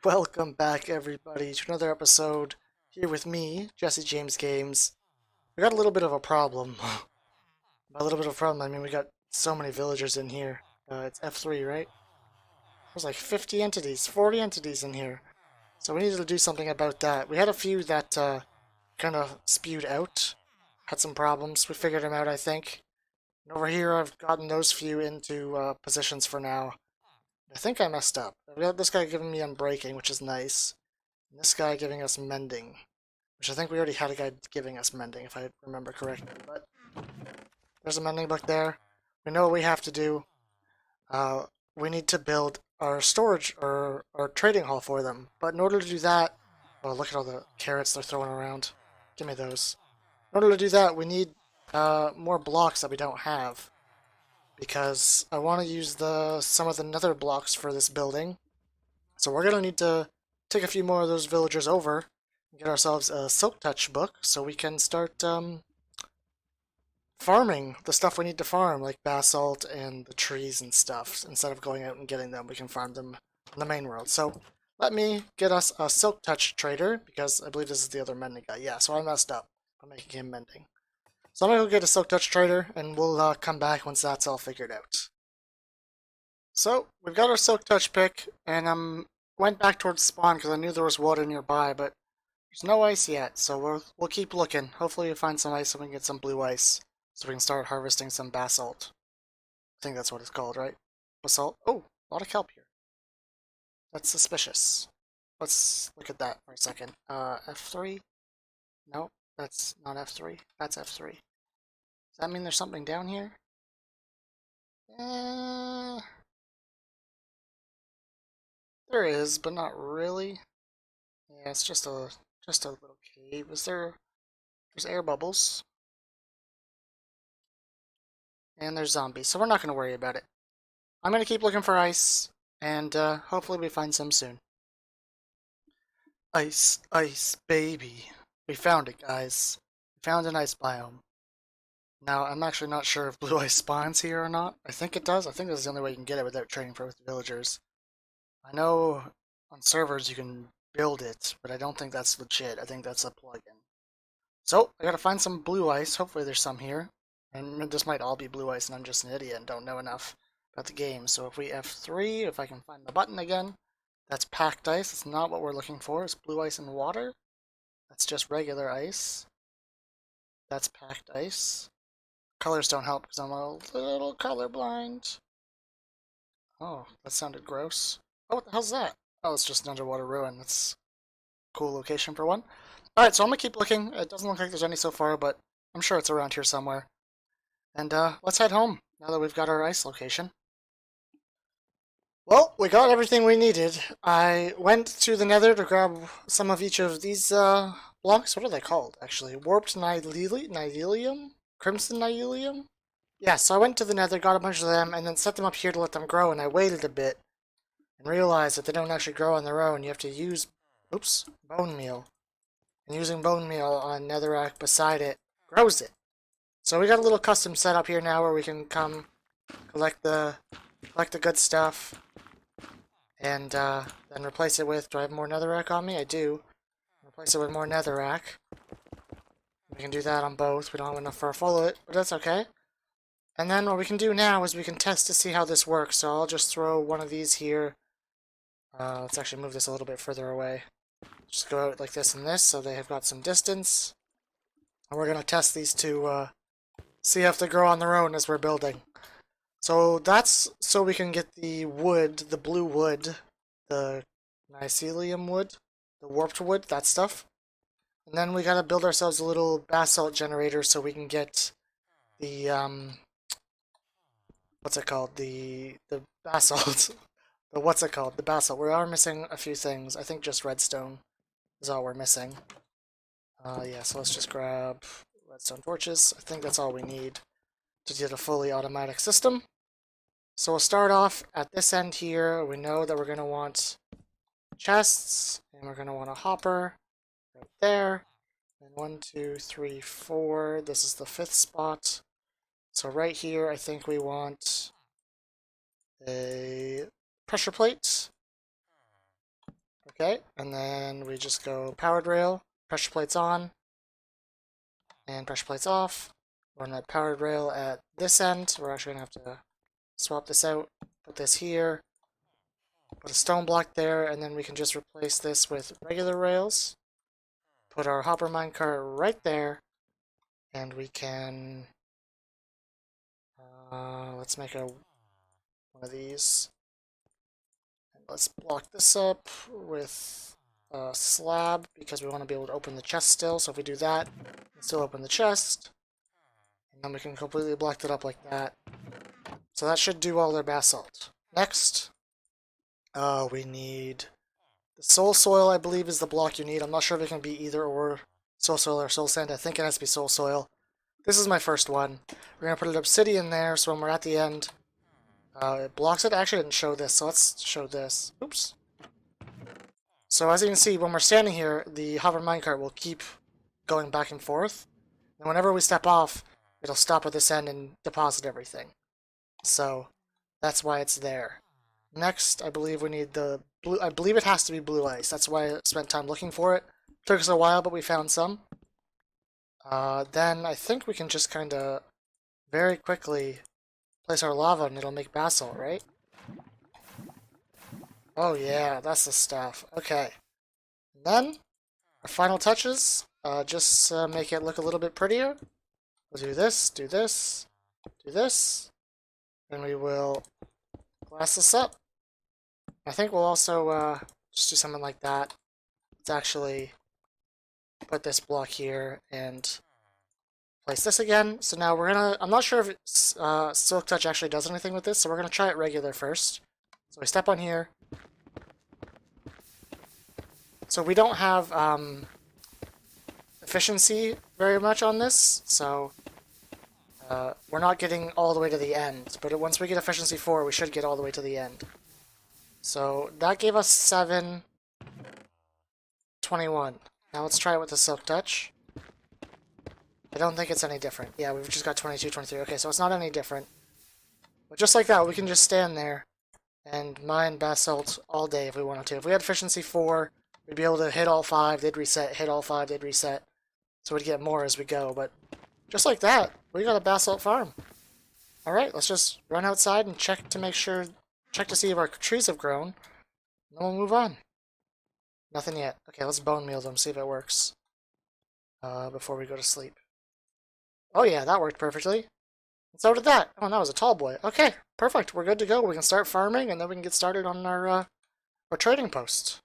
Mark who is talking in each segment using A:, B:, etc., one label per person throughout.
A: Welcome back, everybody, to another episode here with me, Jesse James Games. We got a little bit of a problem. By a little bit of a problem, I mean we got so many villagers in here. It's F3, right? There's like 50 entities, 40 entities in here. So we needed to do something about that. We had a few that kind of spewed out, had some problems. We figured them out, I think. And over here, I've gotten those few into positions for now. I think I messed up. We got this guy giving me unbreaking, which is nice. And this guy giving us mending. Which I think we already had a guy giving us mending, if I remember correctly. But there's a mending book there. We know what we have to do. We need to build our storage or our trading hall for them. But in order to do that, oh, look at all the carrots they're throwing around. Give me those. In order to do that, we need more blocks that we don't have. Because I want to use some of the nether blocks for this building. So we're going to need to take a few more of those villagers over and get ourselves a Silk Touch book so we can start farming the stuff we need to farm, like basalt and the trees and stuff. Instead of going out and getting them, we can farm them in the main world. So let me get us a Silk Touch trader, because I believe this is the other mending guy. Yeah, so I messed up by making him mending. So I'm going to go get a Silk Touch trader, and we'll come back once that's all figured out. So we've got our Silk Touch pick, and went back towards spawn because I knew there was water nearby, but there's no ice yet, so we'll keep looking. Hopefully we find some ice and we can get some blue ice, so we can start harvesting some basalt. I think that's what it's called, right? Basalt. Oh, a lot of kelp here. That's suspicious. Let's look at that for a second. F3? No, that's not F3. That's F3. Does that mean there's something down here? Eh, there is, but not really. Yeah, it's just a little cave. There's air bubbles. And there's zombies, so we're not going to worry about it. I'm going to keep looking for ice, and hopefully we find some soon. Ice, ice, baby. We found it, guys. We found an ice biome. Now, I'm actually not sure if blue ice spawns here or not. I think it does. I think this is the only way you can get it without trading for it with the villagers. I know on servers you can build it, but I don't think that's legit. I think that's a plugin. So, I gotta find some blue ice. Hopefully there's some here. And this might all be blue ice and I'm just an idiot and don't know enough about the game. So if we F3, if I can find the button again, that's packed ice. It's not what we're looking for. It's blue ice and water. That's just regular ice. That's packed ice. Colors don't help because I'm a little colorblind. Oh, that sounded gross. Oh, what the hell's that? Oh, it's just an underwater ruin. That's a cool location for one. Alright, so I'm gonna keep looking. It doesn't look like there's any so far, but I'm sure it's around here somewhere. And let's head home now that we've got our ice location. Well, we got everything we needed. I went to the nether to grab some of each of these blocks. What are they called, actually? Warped Nihilium? Crimson Nihilium? Yeah, so I went to the nether, got a bunch of them, and then set them up here to let them grow, and I waited a bit and realized that they don't actually grow on their own. You have to use, oops, bone meal. And using bone meal on netherrack beside it grows it. So we got a little custom setup here now where we can come collect the good stuff and then replace it with. Do I have more netherrack on me? I do. Replace it with more netherrack. We can do that on both. We don't have enough for a full it, but that's okay. And then what we can do now is we can test to see how this works. So I'll just throw one of these here. Let's actually move this a little bit further away. Just go out like this and this, so they have got some distance. And we're gonna test these to see if they grow on their own as we're building. So that's so we can get the wood, the blue wood, the mycelium wood, the warped wood, that stuff. And then we gotta build ourselves a little basalt generator so we can get the what's it called? The basalt. The what's it called? The basalt. We are missing a few things. I think just redstone is all we're missing. Yeah, so let's just grab redstone torches. I think that's all we need to get a fully automatic system. So we'll start off at this end here. We know that we're going to want chests, and we're going to want a hopper right there. And 1, 2, 3, 4. This is the 5th spot. So right here, I think we want a pressure plate. Okay, and then we just go powered rail, pressure plates on, and pressure plates off. Run a powered rail at this end. We're actually going to have to swap this out, put this here, put a stone block there, and then we can just replace this with regular rails. Put our hopper minecart right there, and we can... let's make one of these. And let's block this up with a slab, because we want to be able to open the chest still. So if we do that, we can still open the chest. And then we can completely block it up like that. So that should do all their basalt. Next, we need the soul soil, I believe, is the block you need. I'm not sure if it can be either or soul soil or soul sand. I think it has to be soul soil. This is my first one. We're going to put an obsidian there, so when we're at the end, it blocks it. Actually, I didn't show this, so let's show this. Oops. So as you can see, when we're standing here, the hover minecart will keep going back and forth. And whenever we step off, it'll stop at this end and deposit everything. So that's why it's there. Next, I believe we need the blue. I believe it has to be blue ice. That's why I spent time looking for it. Took us a while, but we found some. Then I think we can just kind of very quickly place our lava and it'll make basalt, right? Oh yeah, that's the stuff. Okay. And then, our final touches, just make it look a little bit prettier. We'll do this, do this, do this, and we will glass this up. I think we'll also just do something like that. Let's actually put this block here and place this again. So now we're gonna, I'm not sure if Silk Touch actually does anything with this, so we're gonna try it regular first. So we step on here. So we don't have efficiency very much on this, so we're not getting all the way to the end. But once we get efficiency 4, we should get all the way to the end. So that gave us 721. Now let's try it with the Silk Touch. I don't think it's any different. Yeah, we've just got 22, 23. Okay, so it's not any different. But just like that, we can just stand there and mine basalt all day if we wanted to. If we had efficiency 4, we'd be able to hit all 5, they'd reset, hit all 5, they'd reset. So we'd get more as we go, but just like that, we got a basalt farm. Alright, let's just run outside and check to make sure, check to see if our trees have grown. And then we'll move on. Nothing yet. Okay, let's bone meal them, see if it works. Before we go to sleep. Oh yeah, that worked perfectly. And so did that. Oh, that was a tall boy. Okay, perfect. We're good to go. We can start farming, and then we can get started on our trading post.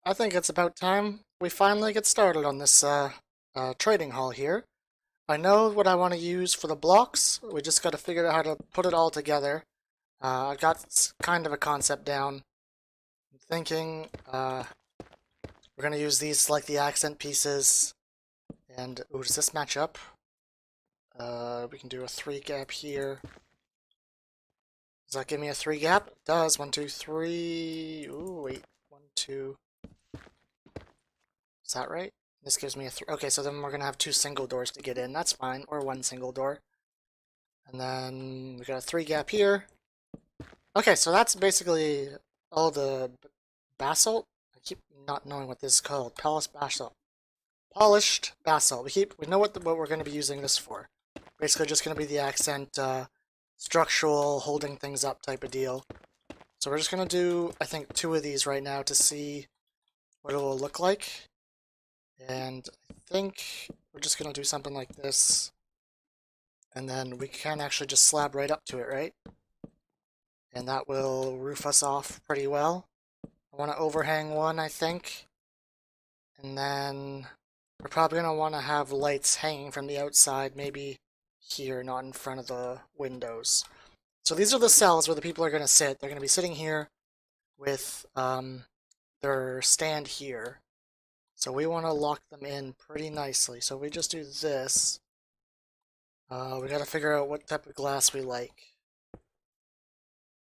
A: I think it's about time we finally get started on this trading hall here. I know what I want to use for the blocks. We just got to figure out how to put it all together. I got kind of a concept down. I'm thinking we're going to use these like the accent pieces. And, ooh, does this match up? We can do a 3 gap here. Does that give me a 3 gap? It does. 1, 2, 3. Ooh, wait. 1, 2. Is that right? This gives me a 3. Okay, so then we're going to have 2 single doors to get in. That's fine. Or 1 single door. And then we got a 3 gap here. Okay, so that's basically all the basalt. I keep not knowing what this is called. Polished basalt. Polished basalt. We know what we're going to be using this for. Basically, just going to be the accent, structural, holding things up type of deal. So we're just going to do, I think, 2 of these right now to see what it will look like. And I think we're just going to do something like this. And then we can actually just slab right up to it, right? And that will roof us off pretty well. I want to overhang one, I think. And then we're probably going to want to have lights hanging from the outside, maybe here, not in front of the windows. So these are the cells where the people are going to sit. They're going to be sitting here with their stand here. So we want to lock them in pretty nicely. So we just do this. We got to figure out what type of glass we like.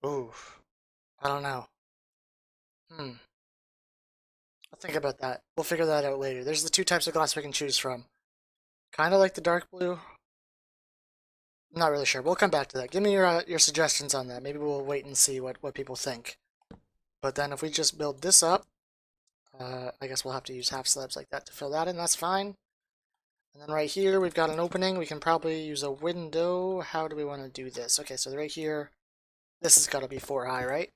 A: Ooh, I don't know. I'll think about that. We'll figure that out later. There's the 2 types of glass we can choose from. Kind of like the dark blue. I'm not really sure. We'll come back to that. Give me your suggestions on that. Maybe we'll wait and see what people think. But then if we just build this up, I guess we'll have to use half slabs like that to fill that in. That's fine. And then right here, we've got an opening. We can probably use a window. How do we want to do this? Okay, so right here, this has got to be 4 high, right?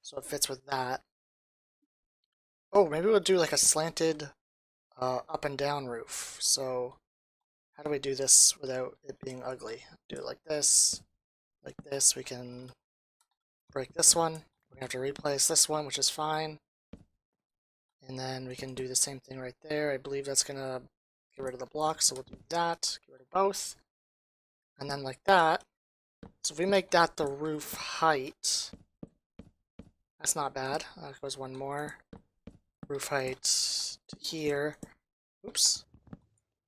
A: So it fits with that. Oh, maybe we'll do like a slanted up and down roof. So how do we do this without it being ugly? Do it like this. Like this. We can break this one. We have to replace this one, which is fine. And then we can do the same thing right there. I believe that's going to get rid of the block, so we'll do that. Get rid of both. And then like that. So if we make that the roof height, that's not bad. Goes one more. Roof height to here. Oops.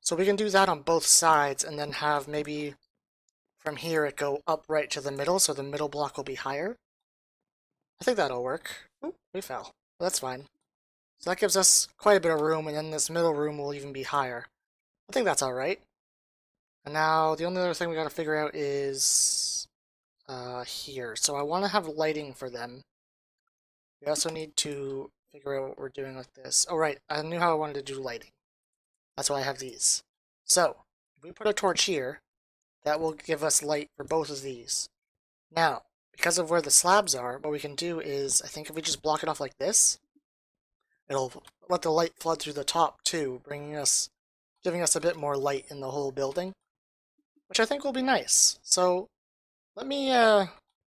A: So we can do that on both sides and then have maybe from here it go up right to the middle, so the middle block will be higher. I think that'll work. Oop, we fell. Well, that's fine. So that gives us quite a bit of room, and then this middle room will even be higher. I think that's alright. And now the only other thing we gotta figure out is here. So I want to have lighting for them. We also need to figure out what we're doing with this. Oh right, I knew how I wanted to do lighting. That's why I have these. So, if we put a torch here, that will give us light for both of these. Now, because of where the slabs are, what we can do is, I think if we just block it off like this, it'll let the light flood through the top too, giving us a bit more light in the whole building, which I think will be nice. So, let me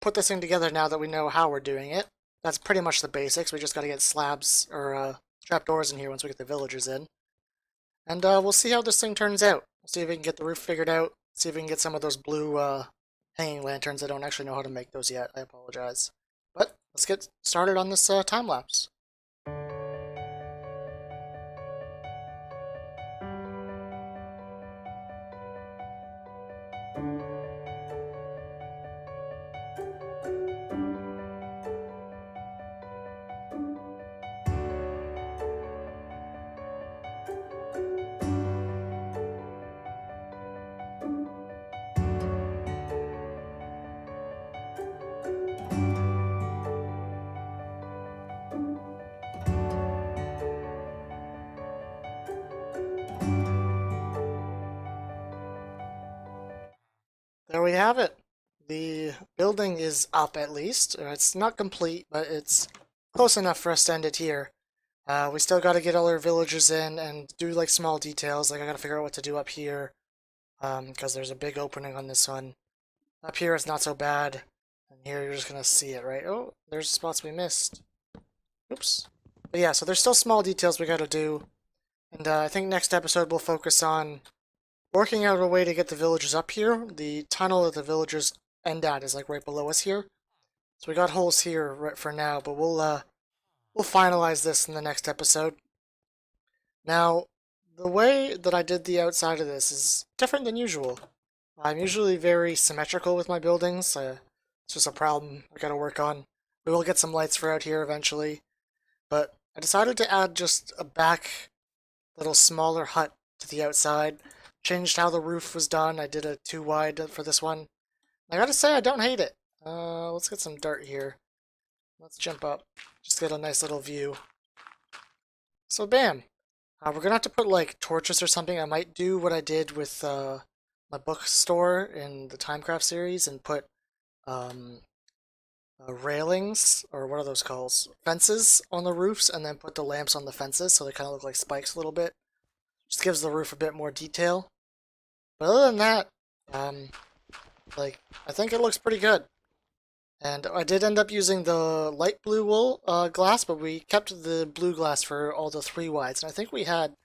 A: put this thing together now that we know how we're doing it. That's pretty much the basics. We just got to get slabs or trapdoors in here once we get the villagers in. And we'll see how this thing turns out. We'll see if we can get the roof figured out. See if we can get some of those blue hanging lanterns. I don't actually know how to make those yet. I apologize. But let's get started on this time lapse. There we have it. The building is up at least. It's not complete, but it's close enough for us to end it here. We still got to get all our villagers in and do like small details. Like I got to figure out what to do up here, because there's a big opening on this one. Up here it's not so bad, and here you're just gonna see it, right? Oh, there's spots we missed. Oops. But yeah, so there's still small details we got to do, and I think next episode we'll focus on working out a way to get the villagers up here. The tunnel that the villagers end at is like right below us here. So we got holes here right for now, but we'll finalize this in the next episode. Now, the way that I did the outside of this is different than usual. I'm usually very symmetrical with my buildings. It's just a problem I gotta work on. We will get some lights for out here eventually, but I decided to add just a back little smaller hut to the outside. Changed how the roof was done. I did a 2 wide for this one. I gotta say, I don't hate it. Let's get some dirt here. Let's jump up. Just get a nice little view. So bam. We're gonna have to put like torches or something. I might do what I did with my bookstore in the Timecraft series and put railings, or what are those called? Fences on the roofs, and then put the lamps on the fences so they kind of look like spikes a little bit. Just gives the roof a bit more detail. But other than that, like, I think it looks pretty good. And I did end up using the light blue wool glass, but we kept the blue glass for all the 3 wides. And I think we had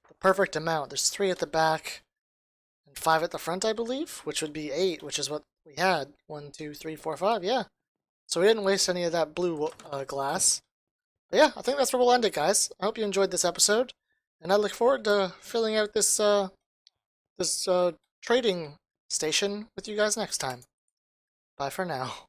A: the perfect amount. There's 3 at the back and 5 at the front, I believe, which would be 8, which is what we had. 1, 2, 3, 4, 5, yeah. So we didn't waste any of that blue glass. But yeah, I think that's where we'll end it, guys. I hope you enjoyed this episode, and I look forward to filling out this trading station with you guys next time. Bye for now.